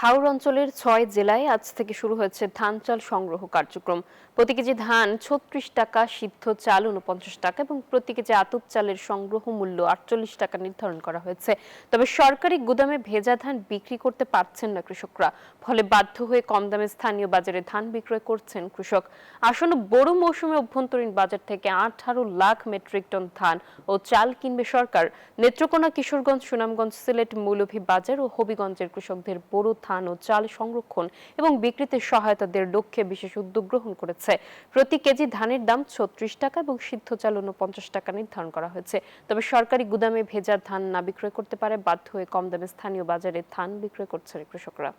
হাওর অঞ্চলের ৬ জেলায় আজ থেকে শুরু হয়েছে ধান চাল সংগ্রহ কার্যক্রম। প্রতি কেজি ধান ৩৬ টাকা, সিদ্ধ চাল ৪৯ টাকা এবং প্রতি কেজি আতপ চালের সংগ্রহ মূল্য ৪৮ টাকা নির্ধারণ করা হয়েছে। তবে সরকারি গুদামে ভেজা ধান বিক্রি করতে পারছেন না কৃষকরা, ফলে বাধ্য হয়ে কম দামে স্থানীয় বাজারে ধান বিক্রয় করছেন কৃষক। আসন্ন বোরো মৌসুমে অভ্যন্তরীণ বাজার থেকে ১৮ লাখ মেট্রিক টন ধান ও চাল কিনবে সরকার। নেত্রকোনা, কিশোরগঞ্জ, সুনামগঞ্জ, সিলেট, মৌলভীবাজার ও হবিগঞ্জের কৃষকদের বোরো ধান ও চাল সংরক্ষণ এবং বিক্রিতে সহায়তা দেওয়ার লক্ষ্যে বিশেষ উদ্যোগ গ্রহণ করেছে। প্রতি কেজি ধানের দাম ৩৬ টাকা এবং সিদ্ধ চাল ৪৯ টাকা নির্ধারণ করা হয়েছে। তবে সরকারি গুদামে ভেজা ধান না বিক্রয় করতে পারে বাধ্য হয়ে কম দামে স্থানীয় বাজারে ধান বিক্রয় করছে কৃষকরা।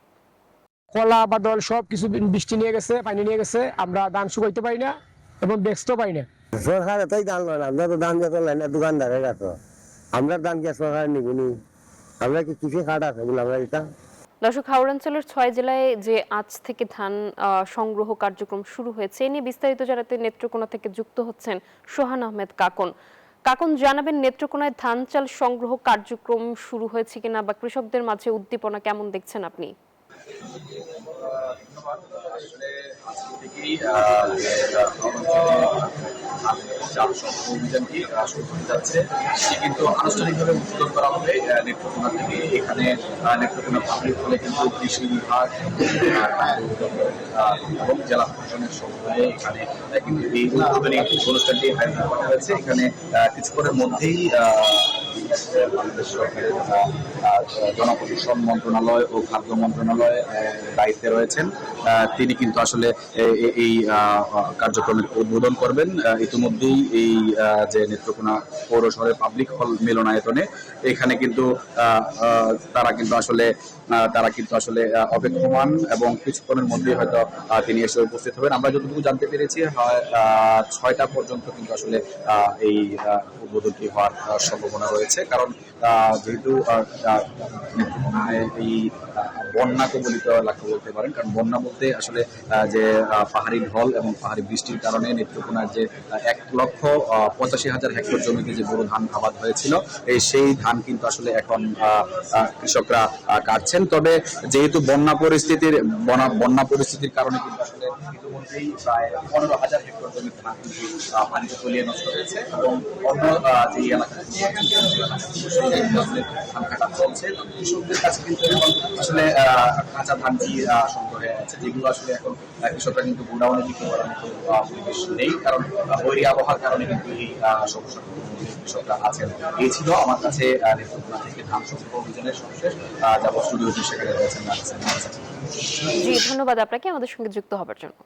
কলা বাদল সবকিছু বৃষ্টি নিয়ে গেছে, পানি নিয়ে গেছে, আমরা ধান শুকাইতে পারি না এবং বেচতেও পারি না। সরকার এতই দান লয় না, আমরা তো দান যত লাই না দোকানদারের কাছে। আমরা দান কি সরকার নিবনি? আমরা কি কৃষি খাট আছে বলে আমরা এটা। দর্শক, হাওড় অঞ্চলের ৬ জেলায় যে আজ থেকে ধান সংগ্রহ কার্যক্রম শুরু হয়েছে, এ নিয়ে বিস্তারিত জানাতে নেত্রকোনা থেকে যুক্ত হচ্ছেন সোহান আহমেদ কাকন। কাকন, জানাবেন নেত্রকোনায় ধান চাল সংগ্রহ কার্যক্রম শুরু হয়েছে কিনা বা কৃষকদের মাঝে উদ্দীপনা কেমন দেখছেন আপনি? আসলে আজকে থেকেই অভিযানটি শুরু হতে যাচ্ছে। সেটি কিন্তু আনুষ্ঠানিকভাবে উদ্বোধন করা হবে নেত্রকোনা থেকে। এখানে নেত্রকোনা পাবলিক হলে কিন্তু কৃষি বিভাগ এবং জেলা প্রশাসনের সমন্বয়ে এখানে কিন্তু এই উদ্বোধনী অনুষ্ঠানটি আয়োজন করা হয়েছে। এখানে কিছুক্ষণের মধ্যেই বাংলাদেশ সরকারের জনপ্রশাসন মন্ত্রণালয় ও খাদ্য মন্ত্রণালয় দায়িত্বে রয়েছেন। তিনি কিন্তু আসলে এই কার্যক্রমের উদ্বোধন করবেন। ইতিমধ্যেই এই যে নেত্রকোনা পৌর শহরের পাবলিক হল মিলনায়তনে এখানে কিন্তু তারা কিন্তু আসলে অপেক্ষমান এবং কিছুক্ষণের মধ্যেই হয়তো তিনি এসে উপস্থিত হবেন। আমরা যতটুকু জানতে পেরেছি ৬টা পর্যন্ত কিন্তু আসলে এই উদ্বোধনটি হওয়ার সম্ভাবনা রয়েছে। কারণ যেহেতু এই বন্যা কবলিত এলাকা বলতে পারেন, কারণ বন্যা বলতে আসলে যে পাহাড়ি ঢল এবং পাহাড়ি বৃষ্টির কারণে নেত্রকোনার যে ১,৮৫,০০০ হেক্টর জমিতে যে বোরো ধান আবাদ হয়েছিল, সেই ধান কিন্তু আসলে এখন কৃষকরা কাটছেন। তবে যেহেতু বন্যা পরিস্থিতির কারণে কিন্তু আসলে ইতিমধ্যেই প্রায় ১৫,০০০ হেক্টর জমির ধান কিন্তু পানিতে তলিয়ে নষ্ট হয়েছে এবং অন্য যে এলাকা ধান কাটা চলছে। কৃষকদের কাছে কিন্তু এখন আসলে কাঁচা ধানটি সংগ্রহে আছে, যেগুলো আসলে এখন কৃষকরা কিন্তু গোডাউনে বিক্রি করার মতো পরিবেশ নেই, কারণ বৈরী আবহাওয়ার কারণে কিন্তু এই সমস্যা কৃষকরা আছেন। এই ছিল আমার কাছে নেত্রকোনা থেকে ধান সংগ্রহ অভিযানের সর্বশেষ। যাব স্টুডিওতে, সেখানে রয়েছেন। জি, ধন্যবাদ আপনাকে আমাদের সঙ্গে যুক্ত হবার জন্য।